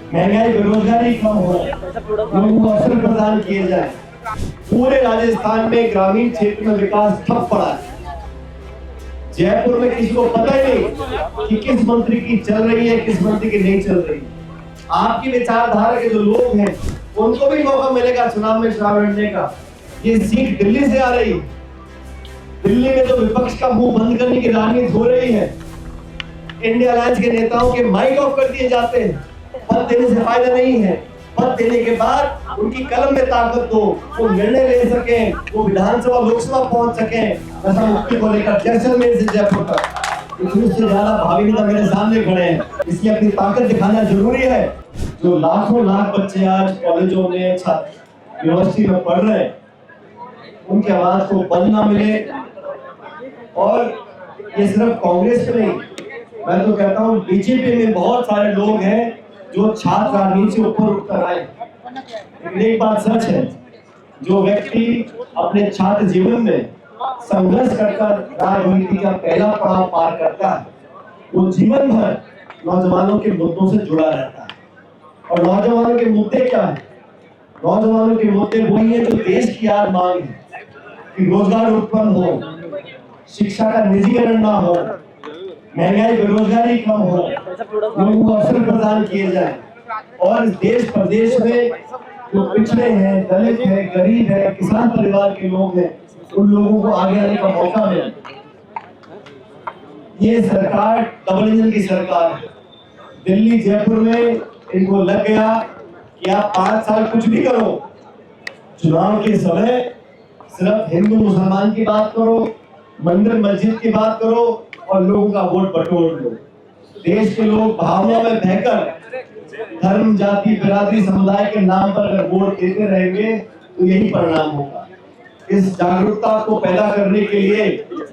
महंगाई बेरोजगारी कम हो, लोगों को अवसर प्रदान किए जाए। पूरे राजस्थान में ग्रामीण क्षेत्र में विकास ठप पड़ा है। जयपुर में किसी को पता ही नहीं कि किस मंत्री की चल रही है, किस मंत्री की नहीं चल रही है। आपकी विचारधारा के जो लोग हैं उनको भी मौका मिलेगा चुनाव में चुनाव लड़ने का। ये सीट दिल्ली से आ रही है। दिल्ली में तो विपक्ष का मुंह बंद करने की राजनीति हो रही है। इंडिया अलायंस के नेताओं के माइक ऑफ कर दिए जाते हैं। पद देने से फायदा नहीं है। पद देने के बाद उनकी कलम में ताकत हो, वो निर्णय ले सकें, वो विधानसभा लोकसभा पहुंच सकें। नशा मुक्ति को लेकर जैसलमेर से जयपुर तक इतने से ज्यादा भावी नेता मेरे सामने खड़े हैं। इसलिए अपनी ताकत दिखाना जरूरी है। जो लाखों लाख बच्चे आज कॉलेजों में, यूनिवर्सिटी में पढ़ रहे हैं, उनकी आवाज को बल न मिले। और ये सिर्फ कांग्रेस में नहीं, मैं तो कहता हूँ बीजेपी में बहुत सारे लोग हैं जो छात्र राजनीति से ऊपर उठकर आए। लेकिन एक बात सच है, जो व्यक्ति अपने छात्र जीवन में संघर्ष कर राजनीति का पहला पड़ाव पार करता है, वो जीवन भर नौजवानों के मुद्दों से जुड़ा रहता है। और नौजवानों के मुद्दे क्या है? नौजवानों के मुद्दे वही है जो देश की आज मांग है कि रोजगार उत्पन्न हो, शिक्षा का निजीकरण ना हो, महंगाई बेरोजगारी कम हो, लोगों को अवसर प्रदान किए जाए। और इस देश प्रदेश में जो पिछड़े हैं, दलित है, गरीब है, किसान परिवार के लोग हैं, उन लोगों को आगे आने का मौका मिले। ये सरकार डबल इंजन की सरकार है। दिल्ली जयपुर में इनको लग गया कि आप 5 साल कुछ भी करो, चुनाव के समय सिर्फ हिंदू मुसलमान की बात करो, मंदिर मस्जिद की बात करो और लोगों का वोट बटोर लो। देश के लोग भावना में बहकर धर्म, जाति, बिरादरी, समुदाय के नाम पर अगर वोट देते रहेंगे तो यही परिणाम होगा। इस जागरूकता को पैदा करने के लिए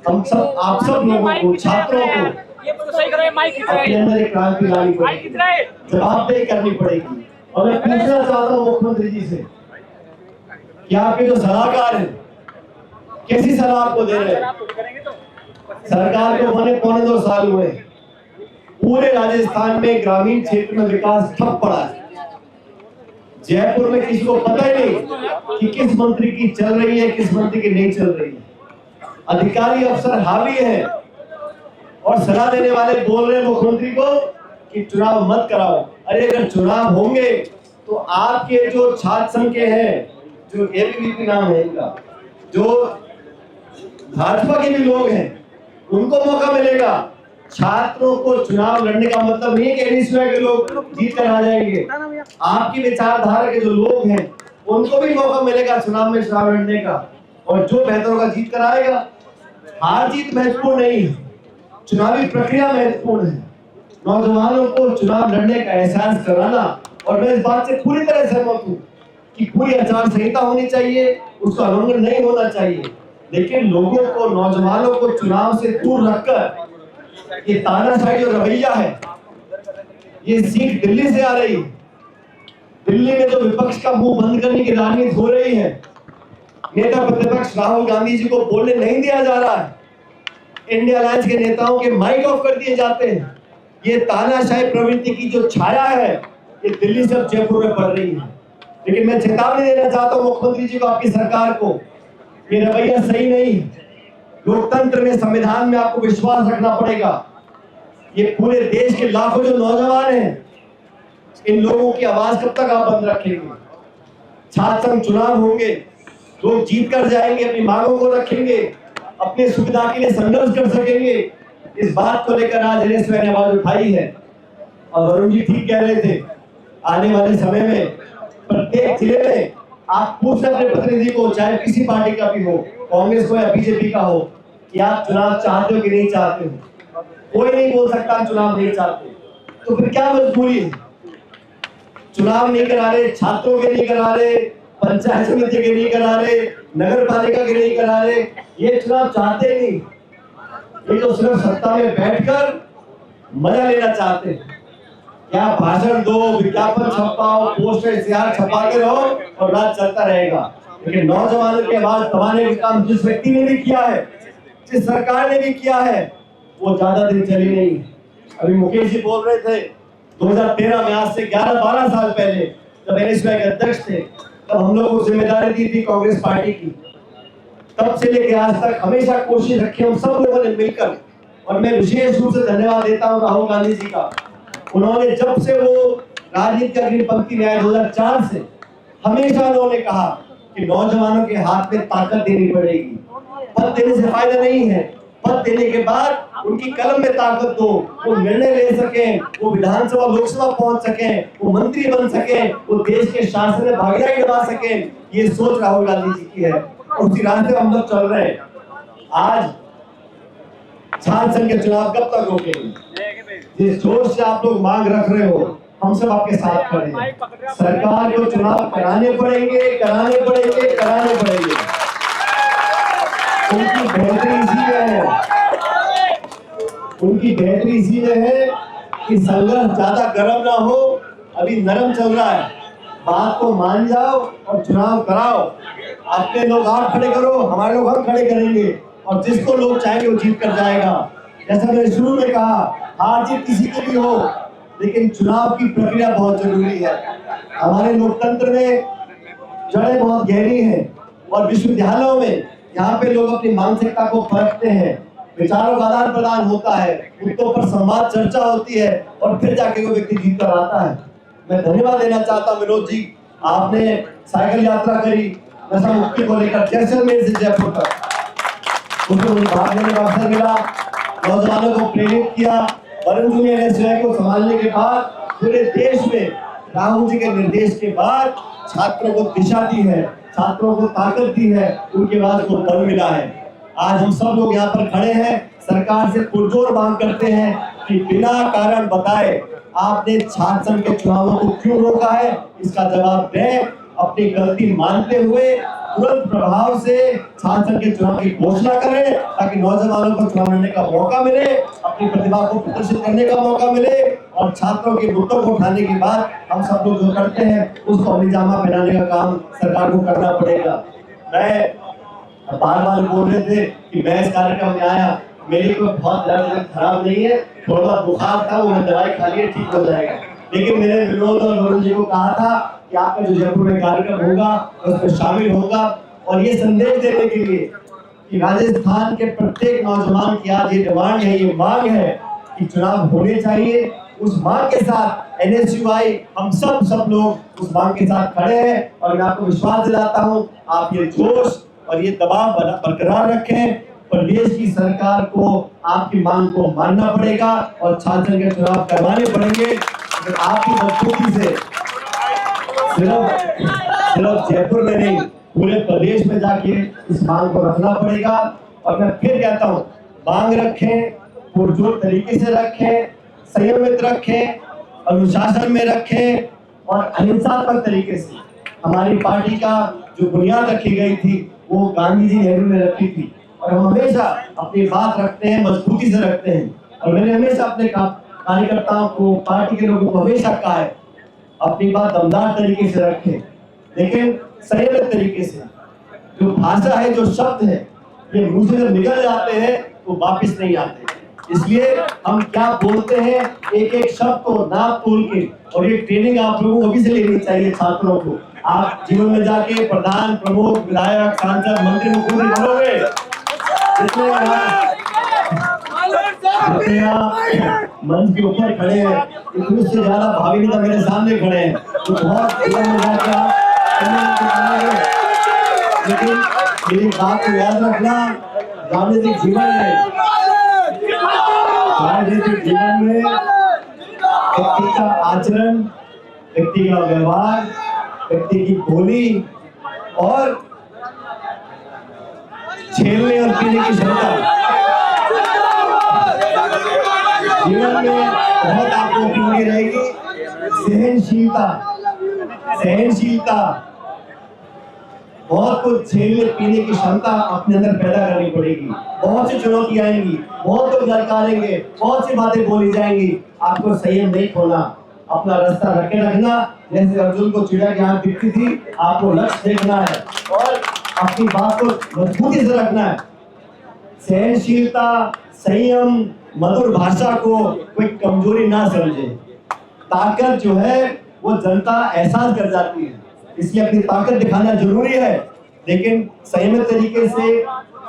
हम सब, आप सब लोगों को, छात्रों को अपने अंदर एक क्रांति लानी पड़ेगी, जवाबदेही करनी पड़ेगी। और मैं पूछना चाहता हूँ मुख्यमंत्री जी से कि आपके जो सलाहकार हैं कैसी सलाह आपको दे रहे हैं? सरकार को बने 1.25 साल हुए, पूरे राजस्थान में ग्रामीण क्षेत्र में विकास ठप पड़ा है। जयपुर में किसी को पता ही नहीं कि किस मंत्री की चल रही है, किस मंत्री की नहीं चल रही है। अधिकारी अफसर हावी है और सलाह देने वाले बोल रहे हैं मुख्यमंत्री को कि चुनाव मत कराओ। अरे अगर चुनाव होंगे तो आपके जो छात्र संघ के हैं, जो एबीवीपी नाम है इनका, जो भाजपा के भी लोग हैं, उनको मौका मिलेगा। छात्रों को चुनाव लड़ने का मतलब नहीं है कि एनएसयूआई के लोग जीत कर आ जाएंगे। आपकी विचारधारा के जो लोग हैं उनको भी मौका मिलेगा चुनाव में चुनाव लड़ने का। और जो बेहतर होगा जीत कर आएगा। हार जीत महत्वपूर्ण नहीं है, चुनावी प्रक्रिया महत्वपूर्ण है। नौजवानों को चुनाव लड़ने का एहसास कराना। और मैं इस बात से पूरी तरह सहमत हूँ कि पूरी आचार संहिता होनी चाहिए, उसका उल्लंघन नहीं होना चाहिए। लेकिन लोगों को, नौजवानों को चुनाव से दूर रखकर ये तानाशाही जो रवैया है, ये सीट दिल्ली से आ रही है। दिल्ली में तो विपक्ष का मुंह बंद करने की राजनीति हो रही है। नेता प्रतिपक्ष राहुल गांधी जी को बोलने नहीं दिया जा रहा है। इंडिया अलायंस के नेताओं के माइक ऑफ कर दिए जाते हैं। ये तानाशाही प्रवृत्ति की जो छाया है, ये दिल्ली से जयपुर में पड़ रही है। लेकिन मैं चेतावनी देना चाहता हूँ मुख्यमंत्री जी को, आपकी सरकार को, ये रवैया सही नहीं है। लोकतंत्र में, संविधान में आपको विश्वास रखना पड़ेगा। ये पूरे देश के लाखों जो नौजवान हैं, इन लोगों की आवाज कब तक आप बंद रखेंगे? छात्र संघ चुनाव होंगे, लोग जीत कर जाएंगे, अपनी मांगों को रखेंगे, अपनी सुविधा के लिए संघर्ष कर सकेंगे। इस बात को लेकर आज एनएसयूआई ने आवाज उठाई है। और वरुण जी ठीक कह रहे थे, आने वाले समय में प्रत्येक जिले में आप पूछ अपने प्रतिनिधि को, चाहे किसी पार्टी का भी हो, कांग्रेस हो या बीजेपी का हो, कि आप चुनाव चाहते हो कि नहीं चाहते हो। कोई नहीं बोल सकता हम चुनाव नहीं चाहते। तो फिर क्या मजबूरी है? चुनाव नहीं करा रहे, छात्रों के नहीं करा रहे, पंचायत समिति के नहीं करा रहे, नगर पालिका के नहीं करा रहे। ये चुनाव चाहते नहीं, ये तो सिर्फ सत्ता में बैठकर मजा लेना चाहते हैं। क्या भाषण दो, विज्ञापन छपाओ, पोस्टर इश्तेहार छपाते रहो और राज चलता रहेगा। लेकिन नौजवानों की आवाज दबाने का काम जिस व्यक्ति ने भी किया है, जिस सरकार ने भी किया है, वो ज्यादा दिन चली नहीं। अभी मुकेश जी बोल रहे थे 2013 में, आज से 11-12 साल पहले जब एनएसयूआई के अध्यक्ष थे, तब हम लोगों को जिम्मेदारी दी थी कांग्रेस पार्टी की। तब से लेकर आज तक हमेशा कोशिश रखी हम सब लोगों ने मिलकर, और मैं विशेष रूप से धन्यवाद देता हूं राहुल गांधी जी का। उन्होंने जब से वो राजनीति की अग्रिम पंक्ति में आए 2004 से, हमेशा उन्होंने कहा कि नौजवानों के हाथ में ताकत देनी पड़ेगी। पद देने से फायदा नहीं है, पद देने के बाद उनकी कलम में ताकत दो, वो निर्णय ले सकें, वो विधानसभा लोकसभा पहुंच सकें, वो मंत्री बन सकें, वो देश के शासन में भागीदारी निभा सकें। ये सोच राहुल गांधी जी की है और उसी रास्ते पर हम लोग चल रहे हैं। आज छात्र संघ के चुनाव कब तक रोकेंगे? जिस जोश से आप लोग मांग रख रहे हो, हम सब आपके साथ खड़े हैं। सरकार को चुनाव कराने पड़ेंगे। उनकी बेहतरी इसी में है कि संघर्ष ज्यादा गर्म ना हो, अभी नरम चल रहा है। बात को मान जाओ और चुनाव कराओ। अपने लोग आप खड़े करो, हमारे लोग हम खड़े करेंगे, और जिसको लोग चाहेंगे वो जीत कर जाएगा। जैसा मैंने शुरू में कहा, हार जीत किसी की भी हो, लेकिन चुनाव की प्रक्रिया बहुत जरूरी है। हमारे लोकतंत्र में जड़ें बहुत गहरी हैं, और विश्वविद्यालयों में यहाँ पे लोग अपनी मानसिकता को परखते हैं, विचारों का आदान प्रदान होता है, मुद्दों पर संवाद चर्चा होती है, और फिर जाके वो व्यक्ति जीत कर आता है। मैं धन्यवाद देना चाहता हूँ विनोद जी, आपने साइकिल यात्रा करी नशा मुक्ति को लेकर जैसलमेर से जयपुर तक, उसको भाग लेने का अवसर मिला, नौजवानों को प्रेरित किया। वरुण जी ने एनएसयूआई को संभालने के बाद पूरे देश में राहुल जी के निर्देश के बाद छात्रों को दिशा दी है, छात्रों को ताकत दी है, उनके बाद को बल मिला है। आज हम सब लोग यहाँ पर खड़े हैं, सरकार से पुरजोर मांग करते हैं कि बिना कारण बताए आपने छात्र संघ के चुनावों को क्यों रोका है, इसका जवाब दें। अपनी गलती मानते हुए तुरंत प्रभाव से छात्र संघ के चुनाव की घोषणा करें, ताकि नौजवानों को चुनाव लड़ने का मौका मिले, अपनी प्रतिभा को प्रदर्शित करने का मौका मिले, और छात्रों के मुद्दों को उठाने के बाद हम सब लोग जो करते हैं उसको अमलीजामा पहनाने का काम सरकार को करना पड़ेगा। मैं बार बोल रहे थे कि मैं इस कार्यक्रम में आया, मेरी कोई बहुत ज्यादा खराब नहीं है, थोड़ा बुखार था, वो मैं दवाई खा लिया, ठीक हो जाएगा। लेकिन मैंने विनोद और वरुण जी को कहा था कि आपका जो जयपुर में कार्यक्रम होगा उसमें शामिल होगा, और ये संदेश देने के लिए कि राजस्थान के प्रत्येक नौजवान की आज ये डिमांड है, ये मांग है कि चुनाव होने चाहिए। उस मांग के साथ एनएसयूआई, हम सब लोग उस मांग के साथ खड़े हैं, और मैं आपको विश्वास दिलाता हूँ आप ये जोश और ये दबाव बरकरार रखें। प्रदेश की सरकार को आपकी मांग को मानना पड़ेगा और छात्र संघ के चुनाव करवाने पड़ेंगे। तो आपकी मजबूती से सिर्फ जयपुर में नहीं, पूरे प्रदेश में जाके इस मांग को रखना पड़ेगा। और मैं फिर कहता हूँ, मांग रखें, पुरजोर तरीके से रखें, संयमित रखें, अनुशासन में रखें, और अहिंसात्मक तरीके से। हमारी पार्टी का जो बुनियाद रखी गई थी वो गांधी जी नेहरू ने रखी थी, और हम हमेशा अपनी बात रखते हैं, मजबूती से रखते हैं। और मैंने हमेशा अपने कार्यकर्ताओं को, पार्टी के लोगों को हमेशा कहा है, अपनी बात दमदार तरीके से रखें, लेकिन संयमित तरीके से। जो भाषा है, जो शब्द है, ये मुंह से जब निकल जाते हैं तो वापस नहीं आते। इसलिए हम क्या बोलते हैं, एक एक शब्द को नाप तोल के, और ये ट्रेनिंग आप लोगों को अभी से लेनी चाहिए छात्रों को। आप जीवन में जाके प्रधान, प्रमुख, विधायक, सांसद, मंत्री, मुख्यमंत्री बनोगे, मंच के ऊपर खड़े हैं, उससे ज्यादा भाभी नेता मेरे सामने खड़े हैं, तो बहुत लेकिन मेरी बात को याद रखना, राजनीतिक जीवन में व्यक्ति का आचरण, व्यक्ति का व्यवहार, व्यक्ति की बोली और झेलने और पीने की क्षमता जीवन में बहुत आपको उपयोगी रहेगी। सहनशीलता, बहुत कुछ झेलने पीने की क्षमता अपने अंदर पैदा करनी पड़ेगी। बहुत सी चुनौतियां आएंगी, बहुत लोग ललकारेंगे, बहुत सी बातें बोली जाएंगी, आपको संयम नहीं खोना, अपना रास्ता रखे रखना। जैसे अर्जुन को चिड़िया की आंख दिखती थी, आपको लक्ष्य देखना है और अपनी बात को मजबूती से रखना है। सहनशीलता, संयम, मधुर भाषा को कोई कमजोरी ना समझे। ताकत जो है वो जनता एहसास कर जाती है, इसलिए अपनी ताकत दिखाना जरूरी है, लेकिन संयमित तरीके से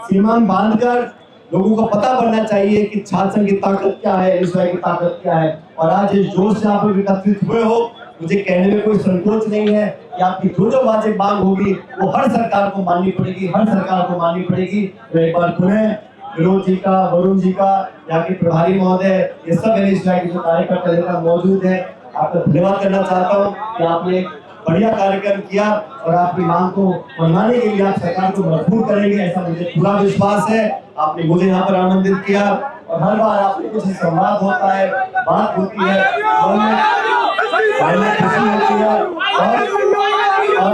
सीमा बांधकर लोगों को पता बनना चाहिए कि छात्र संघ की ताकत क्या है, एनएसयूआई की ताकत क्या है। और आज इस जोश से आप एकत्रित हुए हो, मुझे कहने में कोई संकोच नहीं है कि आपकी जो वाजिब मांग होगी वो हर सरकार को माननी पड़ेगी, हर सरकार को माननी पड़ेगी। तो एक बार पुनः विनोद जी का, वरुण जी का, यहाँ के प्रभारी महोदय, ये सब एनएसयूआई के जो कार्यकर्ता मौजूद है, आपका धन्यवाद करना चाहता हूँ कि आपने एक बढ़िया कार्यक्रम किया और आपकी मांग को मनवाने के लिए आप सरकार को मजबूर करेंगे, ऐसा मुझे पूरा विश्वास है। आपने मुझे यहाँ पर आमंत्रित किया और हर बार आपसे कुछ संवाद होता है, बात होती है, खुशी होती है और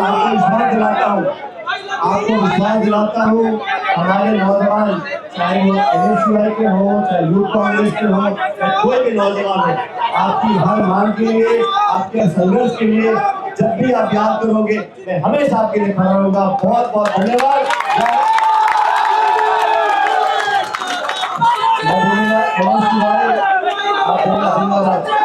आपको विश्वास दिलाता हूँ हमारे नौजवान, चाहे वो एनएसयूआई के हो, चाहे यूथ कांग्रेस के हो, चाहे कोई भी नौजवान हो, आपकी हर मांग के लिए, आपके संघर्ष के लिए जब भी आप याद करोगे मैं हमेशा आपके लिए खड़ा रहूंगा। बहुत बहुत धन्यवाद। मैं बोलूंगा धन्यवाद।